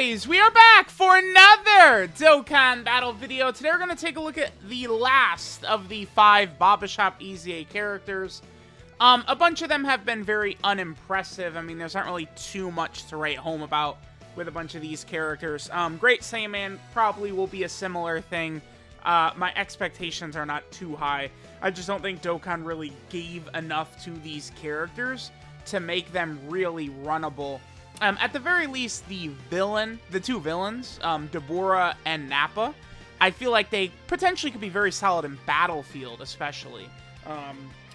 guys, we are back for another Dokkan battle video. Today we're going to take a look at the last of the 5 Barbershop EZA characters. A bunch of them have been very unimpressive. I mean, there's not really too much to write home about with a bunch of these characters. Great SAIYAMAN probably will be a similar thing. My expectations are not too high. I just don't think Dokkan really gave enough to these characters to make them really runnable. At the very least, the two villains, Deborah and Nappa, I feel like they potentially could be very solid in Battlefield, especially.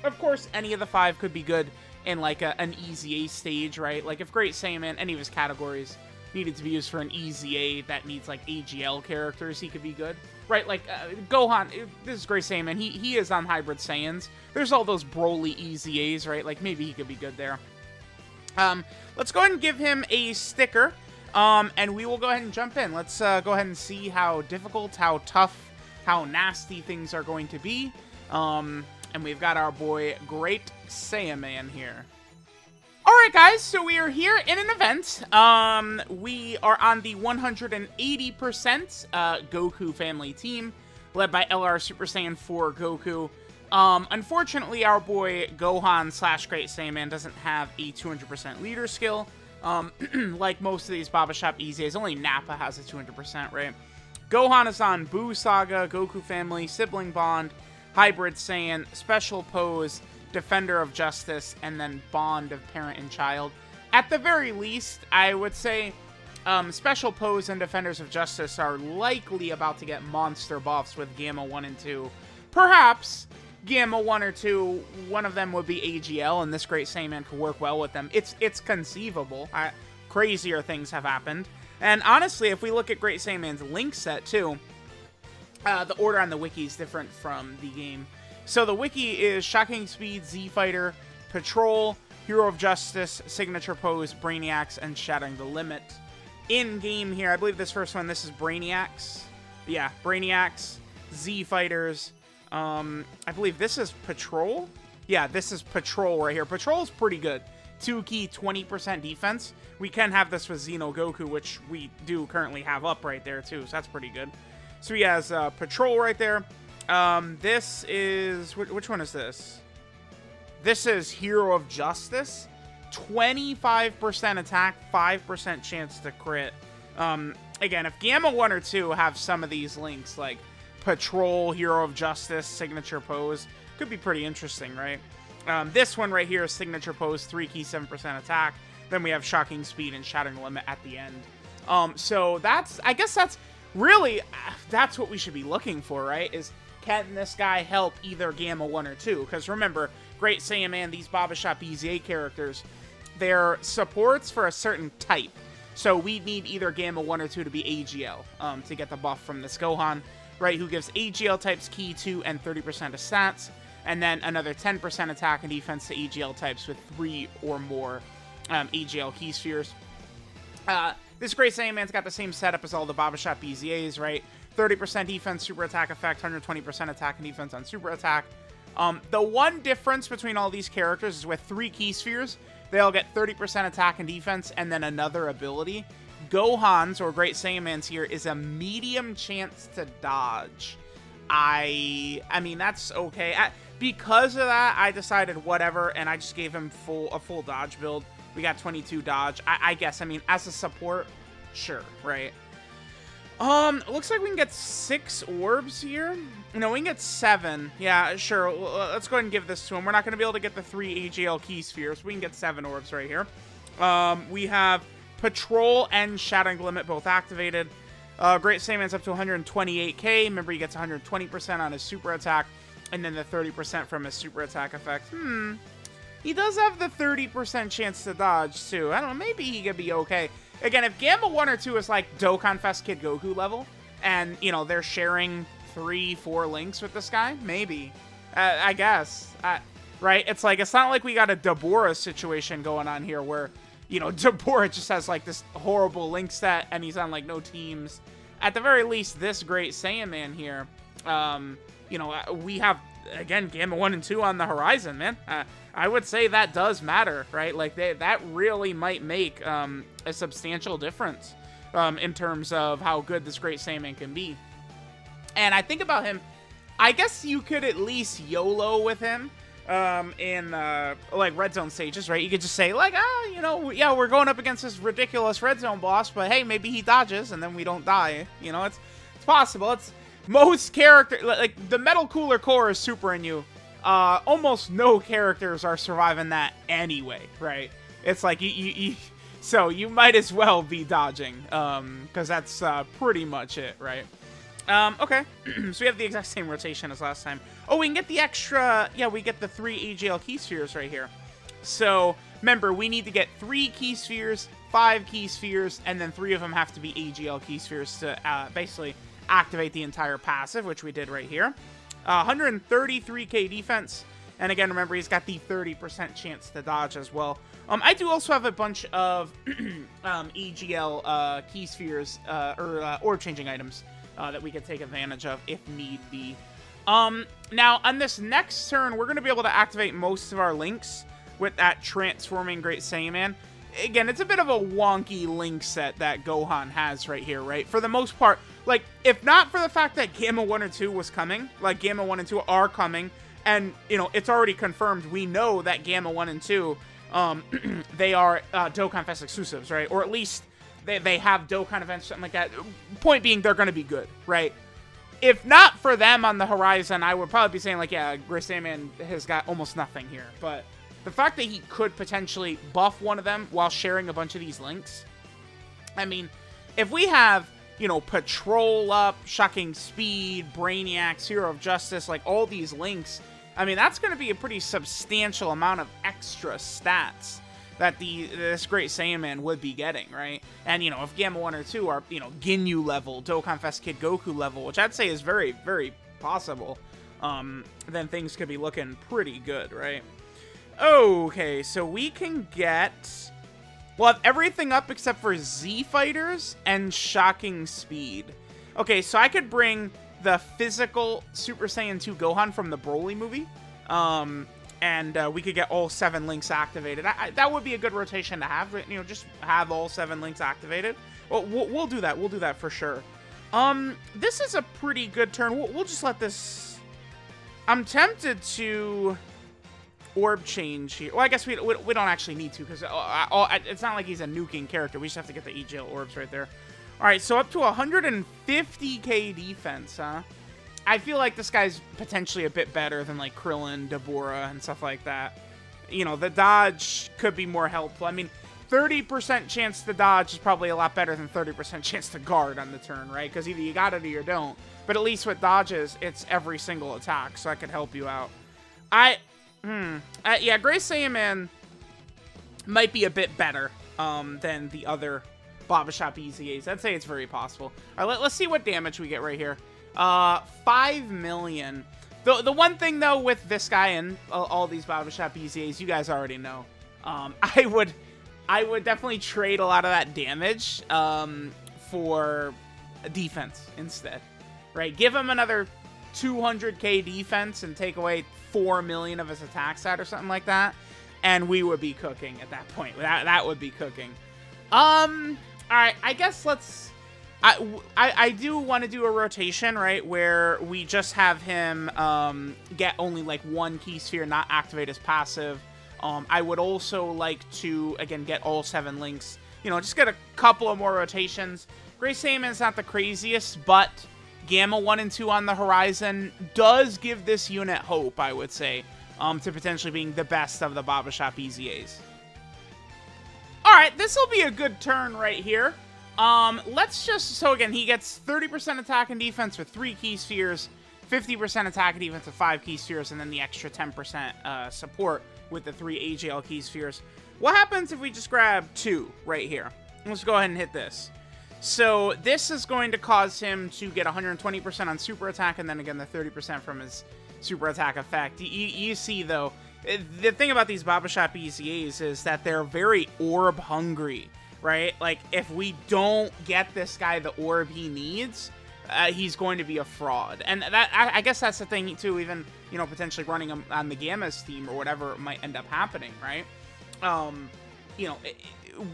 Of course, any of the 5 could be good in, like, an EZA stage, right? Like, if Great SAIYAMAN, any of his categories needed to be used for an EZA that needs, like, AGL characters, he could be good. Right, like, Gohan, this is Great SAIYAMAN, he is on Hybrid Saiyans. There's all those Broly EZAs, right? Like, maybe he could be good there. Let's go ahead and give him a sticker, and we will go ahead and jump in. Let's go ahead and see how difficult, how tough, how nasty things are going to be. And we've got our boy Great SAIYAMAN here. Alright guys, so we are here in an event. We are on the 180% Goku family team, led by LR Super Saiyan 4 Goku. Unfortunately, our boy Gohan / Great SAIYAMAN doesn't have a 200% leader skill. Like most of these Barbershop EZAs, only Nappa has a 200%, right? Gohan is on Buu Saga, Goku Family, Sibling Bond, Hybrid Saiyan, Special Pose, Defender of Justice, and then Bond of Parent and Child. At the very least, I would say Special Pose and Defenders of Justice are likely about to get monster buffs with Gamma 1 and 2. Perhaps Gamma 1 or 2, one of them would be AGL, and this Great SAIYAMAN could work well with them. It's conceivable. Crazier things have happened. And honestly, if we look at Great SAIYAMAN's link set, too, the order on the wiki is different from the game. So the wiki is Shocking Speed, Z-Fighter, Patrol, Hero of Justice, Signature Pose, Brainiacs, and Shattering the Limit. In-game here, I believe this first one, this is Brainiacs. Yeah, Brainiacs, Z-Fighters. I believe this is Patrol. Yeah, this is Patrol right here. Patrol is pretty good. 2-key, 20% defense. We can have this with Xeno Goku, which we do currently have up right there, too. So that's pretty good. So he has Patrol right there. This is... Which one is this? This is Hero of Justice. 25% attack, 5% chance to crit. Again, if Gamma 1 or 2 have some of these links, like Patrol, Hero of Justice, Signature Pose, could be pretty interesting, right? This one right here is Signature Pose, 3-key, 7% attack. Then we have Shocking Speed and Shattering the Limit at the end. So that's... I guess that's... Really, that's what we should be looking for, right? Is, can this guy help either Gamma 1 or 2? Because remember, Great SAIYAMAN, these Barbershop EZA characters, they're supports for a certain type. So we need either Gamma 1 or 2 to be AGL to get the buff from this Gohan, right? Who gives AGL types Key 2 and 30% of stats. And then another 10% attack and defense to AGL types with 3 or more AGL Key Spheres. This Great SAIYAMAN's got the same setup as all the Barbershop EZAs, right? 30% defense, super attack effect, 120% attack and defense on super attack. The one difference between all these characters is with 3 Key Spheres, they all get 30% attack and defense, and then another ability. Gohan's, or Great SAIYAMAN's here, is a medium chance to dodge. I mean, that's okay. Because of that, I decided whatever, and I just gave him a full dodge build. We got 22 dodge. I guess, I mean, as a support, sure, right? Looks like we can get 6 orbs here. No, we can get 7. Yeah, sure. Let's go ahead and give this to him. We're not going to be able to get the 3 AGL Key Spheres. We can get 7 orbs right here. We have Patrol and Shattering the Limit both activated. Great SAIYAMAN's up to 128k. Remember, he gets 120% on his super attack, and then the 30% from his super attack effect. He does have the 30% chance to dodge, too. I don't know, maybe he could be okay. Again, if Gamma 1 or 2 is like Dokkan Fest Kid Goku level, and, you know, they're sharing 3-4 links with this guy, maybe. I guess. Right? It's like, it's not like we got a Deborah situation going on here where, you know, Deborah just has, like, this horrible link set, and he's on, like, no teams. At the very least, this Great SAIYAMAN here, you know, we have, again, Gamma 1 and 2 on the horizon, man. I would say that does matter, right? Like, that really might make a substantial difference. in terms of how good this Great Saiyaman can be. And I think about him, I guess you could at least YOLO with him in like red zone stages, right? You could just say like, you know, yeah, we're going up against this ridiculous red zone boss, but hey, maybe he dodges and then we don't die. You know, it's possible. It's most character, like the Metal Cooler Core is super in you. Almost no characters are surviving that anyway, right? It's like so you might as well be dodging, because that's pretty much it, right? Okay, so we have the exact same rotation as last time. Oh, we can get the extra, yeah, we get the 3 AGL key spheres right here. So, remember, we need to get 3 key spheres, 5 key spheres, and then 3 of them have to be AGL key spheres to basically activate the entire passive, which we did right here. 133k defense, and again, remember, he's got the 30% chance to dodge as well. I do also have a bunch of EGL key spheres, or orb-changing items that we could take advantage of if need be. Now, on this next turn, we're going to be able to activate most of our links with that transforming Great Saiyaman. Again, it's a bit of a wonky link set that Gohan has right here, right? For the most part, like, if not for the fact that Gamma 1 and 2 was coming, like, Gamma 1 and 2 are coming, and, you know, it's already confirmed, we know that Gamma 1 and 2, they are Dokkan Fest exclusives, right? Or at least they have Dokkan events, something like that. Point being, they're going to be good, right? If not for them on the horizon, I would probably be saying, like, yeah, Great Saiyaman has got almost nothing here. But the fact that he could potentially buff one of them while sharing a bunch of these links, I mean, if we have, you know, Patrol Up, Shocking Speed, Brainiacs, Hero of Justice, like, all these links, I mean, that's going to be a pretty substantial amount of extra stats that this Great Saiyaman would be getting, right? And, you know, if Gamma 1 or 2 are, you know, Ginyu level, Dokkan Fest Kid Goku level, which I'd say is very, very possible, then things could be looking pretty good, right? Okay, so we can get... We'll have everything up except for Z Fighters and Shocking Speed. Okay, so I could bring the physical Super Saiyan 2 Gohan from the Broly movie, and we could get all 7 links activated. That would be a good rotation to have, you know, just have all 7 links activated. Well, we'll do that. We'll do that for sure. This is a pretty good turn. We'll just let this... I'm tempted to orb change here. Well, I guess we don't actually need to, because it's not like he's a nuking character. We just have to get the EGL orbs right there. All right, so up to 150k defense, huh? I feel like this guy's potentially a bit better than, like, Krillin, Deborah, and stuff like that. You know, the dodge could be more helpful. I mean, 30% chance to dodge is probably a lot better than 30% chance to guard on the turn, right? Because either you got it or you don't. But at least with dodges, it's every single attack, so that could help you out. Yeah, Great Saiyaman might be a bit better than the other Babashop EZAs. I'd say it's very possible. All right, let's see what damage we get right here. 5 million. The one thing, though, with this guy and all these Babashop EZAs, you guys already know. I would definitely trade a lot of that damage for defense instead. Right? Give him another 200k defense and take away 4 million of his attack stat or something like that, and we would be cooking at that point. That would be cooking. All right, I guess let's... I do want to do a rotation, right, where we just have him get only, like, 1 key sphere, not activate his passive. I would also like to, again, get all 7 links. You know, just get a couple of more rotations. Great Saiyaman's not the craziest, but Gamma 1 and 2 on the horizon does give this unit hope, I would say, to potentially being the best of the Babashop EZAs. Alright, this will be a good turn right here. Let's just... So again, he gets 30% attack and defense with 3 key spheres, 50% attack and defense with 5 key spheres, and then the extra 10% support with the 3 AGL key spheres. What happens if we just grab 2 right here? Let's go ahead and hit this. So this is going to cause him to get 120% on super attack, and then again the 30% from his super attack effect. You see, though, the thing about these Babashop EZAs is that they're very orb hungry, right? Like, if we don't get this guy the orb he needs, he's going to be a fraud. And that I guess that's the thing, too, even, you know, potentially running him on the Gamma's team or whatever might end up happening, right? You know,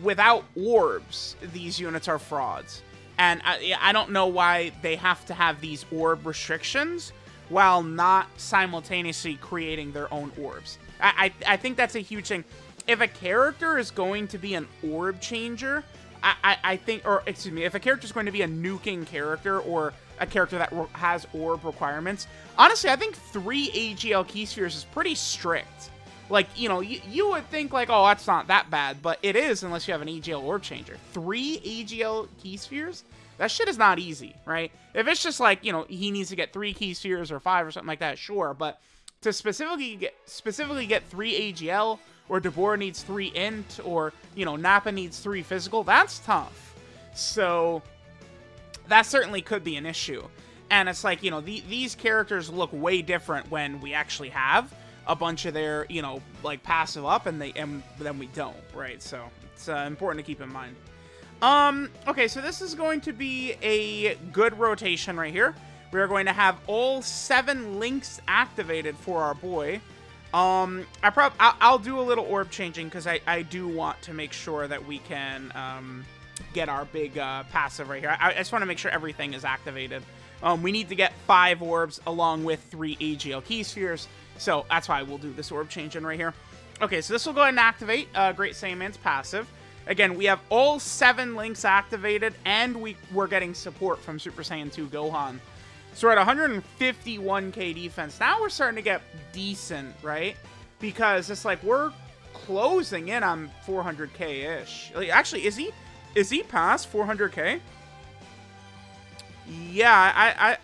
without orbs, these units are frauds. And I don't know why they have to have these orb restrictions while not simultaneously creating their own orbs. I think that's a huge thing. If a character is going to be an orb changer, I think, or excuse me, if a character is going to be a nuking character or a character that has orb requirements, honestly, I think 3 AGL key spheres is pretty strict. Like, you know, you would think, like, oh, that's not that bad, but it is unless you have an AGL orb changer. 3 AGL key spheres? That shit is not easy, right? If it's just like, you know, he needs to get 3 key spheres or 5 or something like that, sure, but to specifically get 3 AGL, or Deborah needs 3 int, or, you know, Nappa needs 3 physical, that's tough. So that certainly could be an issue. And it's like, you know, these characters look way different when we actually have a bunch of their, you know, like, passive up, and then we don't, right? So it's important to keep in mind. Okay, so this is going to be a good rotation right here. We are going to have all 7 links activated for our boy. I'll do a little orb changing because I do want to make sure that we can get our big passive right here. I just want to make sure everything is activated. We need to get 5 orbs along with 3 AGL key spheres, so that's why we'll do this orb changing right here. Okay, so this will go ahead and activate Great Saiyaman's passive. Again, we have all 7 links activated, and we're getting support from Super Saiyan 2 Gohan. So we're at 151k defense. Now we're starting to get decent, right? Because it's like we're closing in on 400k-ish. Like, actually, is he past 400k? Yeah,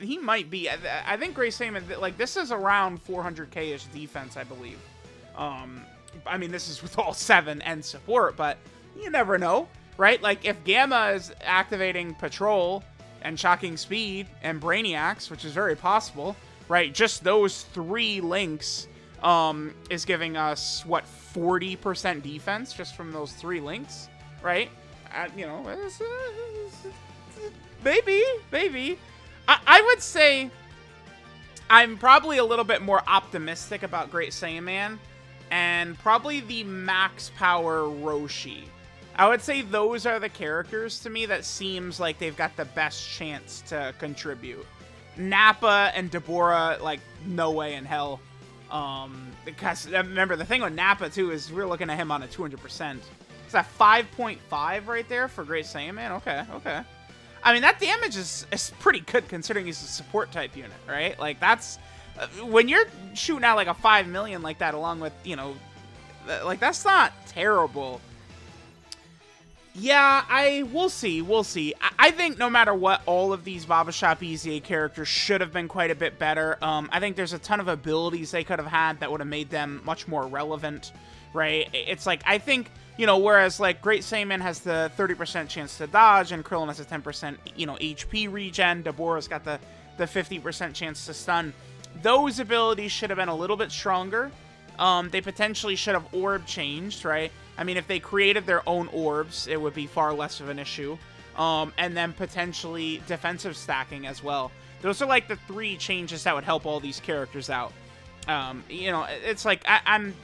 he might be. I think Great Saiyaman, like, this is around 400k-ish defense, I believe. I mean, this is with all 7 and support, but you never know, right? Like, if Gamma is activating Patrol and Shocking Speed and Brainiacs, which is very possible, right? Just those 3 links is giving us, what, 40% defense just from those 3 links, right? You know, maybe. I would say I'm probably a little bit more optimistic about Great Saiyaman and probably the max power Roshi. I would say those are the characters to me that seems like they've got the best chance to contribute. Nappa and Deborah, like, no way in hell. Because, remember, the thing with Nappa, too, is we're looking at him on a 200%. Is that 5.5 right there for Great Saiyaman? Okay. I mean, that damage is pretty good considering he's a support type unit, right? Like, that's... when you're shooting out, like, a 5 million like that along with, you know... like, that's not terrible. Yeah, we'll see. I think no matter what, all of these Babashop EZA characters should have been quite a bit better. I think there's a ton of abilities they could have had that would have made them much more relevant, right? It's like, I think, you know, whereas, like, Great Saiyaman has the 30% chance to dodge, and Krillin has a 10%, you know, HP regen, Deborah's got the 50% chance to stun. Those abilities should have been a little bit stronger. They potentially should have orb changed, right? I mean, if they created their own orbs, it would be far less of an issue. And then potentially defensive stacking as well. Those are like the 3 changes that would help all these characters out. You know, it's like, I'm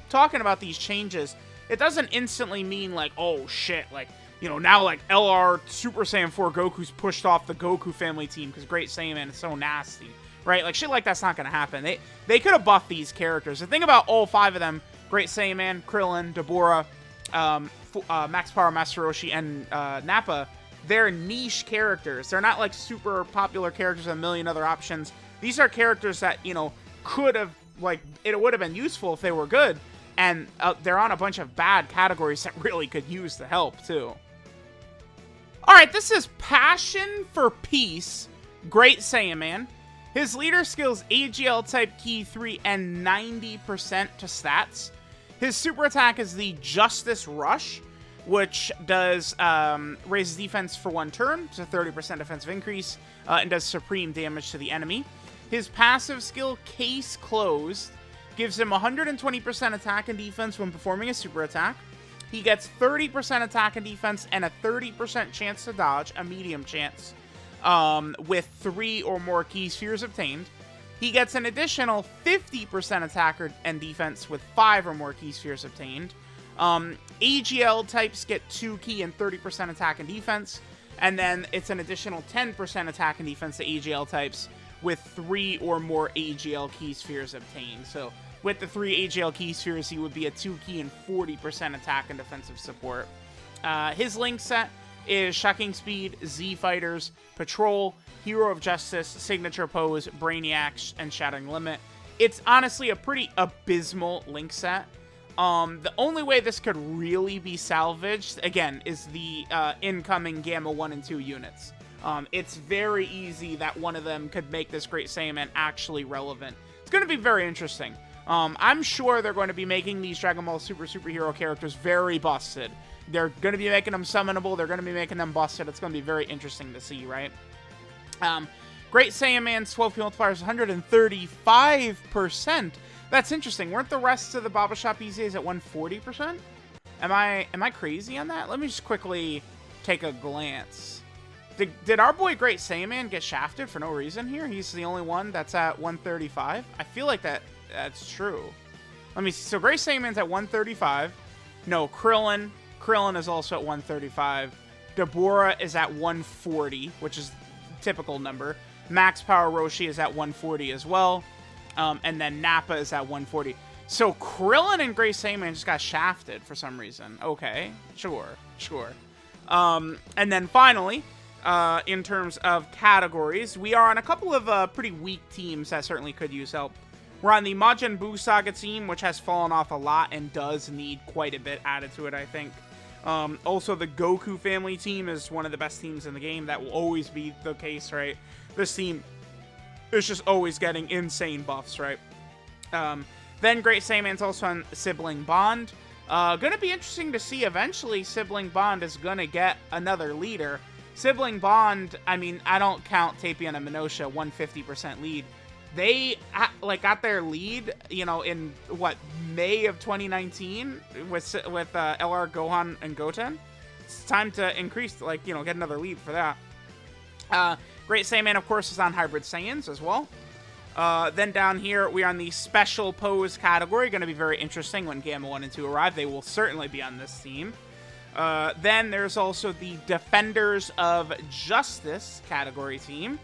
talking about these changes. It doesn't instantly mean like, oh shit, like, you know, now like LR Super Saiyan 4 Goku's pushed off the Goku family team because Great Saiyaman is so nasty. Right? Like, shit like that's not going to happen. They could have buffed these characters. The thing about all 5 of them, Great Saiyaman, Krillin, Deborah, Max Power Master Roshi, and Nappa, they're niche characters. They're not, like, super popular characters with a million other options. These are characters that, you know, could have, like, it would have been useful if they were good, and they're on a bunch of bad categories that really could use the help, too. Alright, this is Passion for Peace, Great Saiyaman. His leader skills AGL type key 3 and 90% to stats. His super attack is the Justice Rush, which does raises defense for 1 turn, so 30% defensive increase, and does supreme damage to the enemy. His passive skill, Case Closed, gives him 120% attack and defense when performing a super attack. He gets 30% attack and defense and a 30% chance to dodge, a medium chance, with 3 or more key spheres obtained. He gets an additional 50% attack and defense with 5 or more key spheres obtained. AGL types get 2 key and 30% attack and defense, and then it's an additional 10% attack and defense to AGL types with 3 or more AGL key spheres obtained. So with the 3 AGL key spheres, he would be a 2 key and 40% attack and defensive support. His link set is Shocking Speed, Z Fighters, Patrol, Hero of Justice, Signature Pose, Brainiacs, and Shattering Limit. It's honestly a pretty abysmal link set. The only way this could really be salvaged, again, is the incoming Gamma 1 and 2 units. It's very easy that one of them could make this Great Saiyaman actually relevant. It's going to be very interesting. I'm sure they're going to be making these Dragon Ball superhero characters very busted. They're going to be making them summonable. They're going to be making them busted. It's going to be very interesting to see, right? Great Saiyaman's 12 multiplier is 135%. That's interesting. Weren't the rest of the Baba Shop EZAs at 140%? Am I crazy on that? Let me just quickly take a glance. Did our boy Great Saiyaman get shafted for no reason here? He's the only one that's at 135. I feel like that's true. Let me see. So Great Saiyaman's at 135. No, Krillin is also at 135. Deborah is at 140, which is typical number. Max Power Roshi is at 140 as well. And then Nappa is at 140. So Krillin and Great Saiyaman just got shafted for some reason. Okay, sure. And then finally, in terms of categories, we are on a couple of pretty weak teams that certainly could use help. We're on the Majin Buu Saga team, which has fallen off a lot and does need quite a bit added to it, I think. Also, the Goku family team is one of the best teams in the game. That will always be the case, right? This team is just always getting insane buffs, right? Then Great Saiyaman's also on Sibling Bond. Gonna be interesting to see eventually Sibling Bond is gonna get another leader. Sibling Bond, I mean, I don't count Tapion and Minosha 150% lead. They got their lead, you know, in what, May of 2019 with LR Gohan and Goten. It's time to increase, like, you know, get another lead for that. Great Saiyaman, of course, is on Hybrid Saiyans as well. Then down here, we are on the Special Pose category. Going to be very interesting when Gamma 1 and 2 arrive. They will certainly be on this team. Then there's also the Defenders of Justice category team.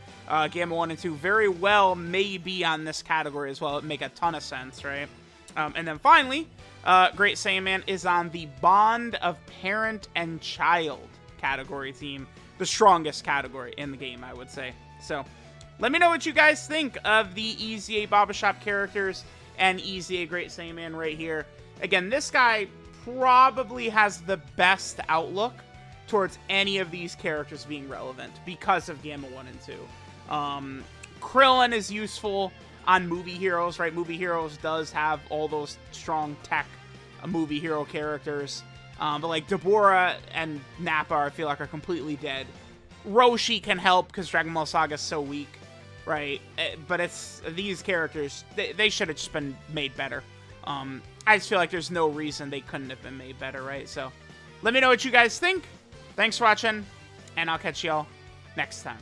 Gamma 1 and 2 very well may be on this category as well. It would make a ton of sense, right? And then finally, Great Saiyaman is on the Bond of Parent and Child category team. The strongest category in the game, I would say. So, let me know what you guys think of the EZA Baba Shop characters and EZA Great Saiyaman right here. Again, this guy probably has the best outlook towards any of these characters being relevant because of Gamma 1 and 2. Krillin is useful on Movie Heroes, right? Movie Heroes does have all those strong tech movie hero characters. But like Deborah and Nappa, I feel like, are completely dead. Roshi can help because Dragon Ball Saga is so weak, right? But it's these characters, they should have just been made better. I just feel like there's no reason they couldn't have been made better, right? So let me know what you guys think. Thanks for watching, and I'll catch y'all next time.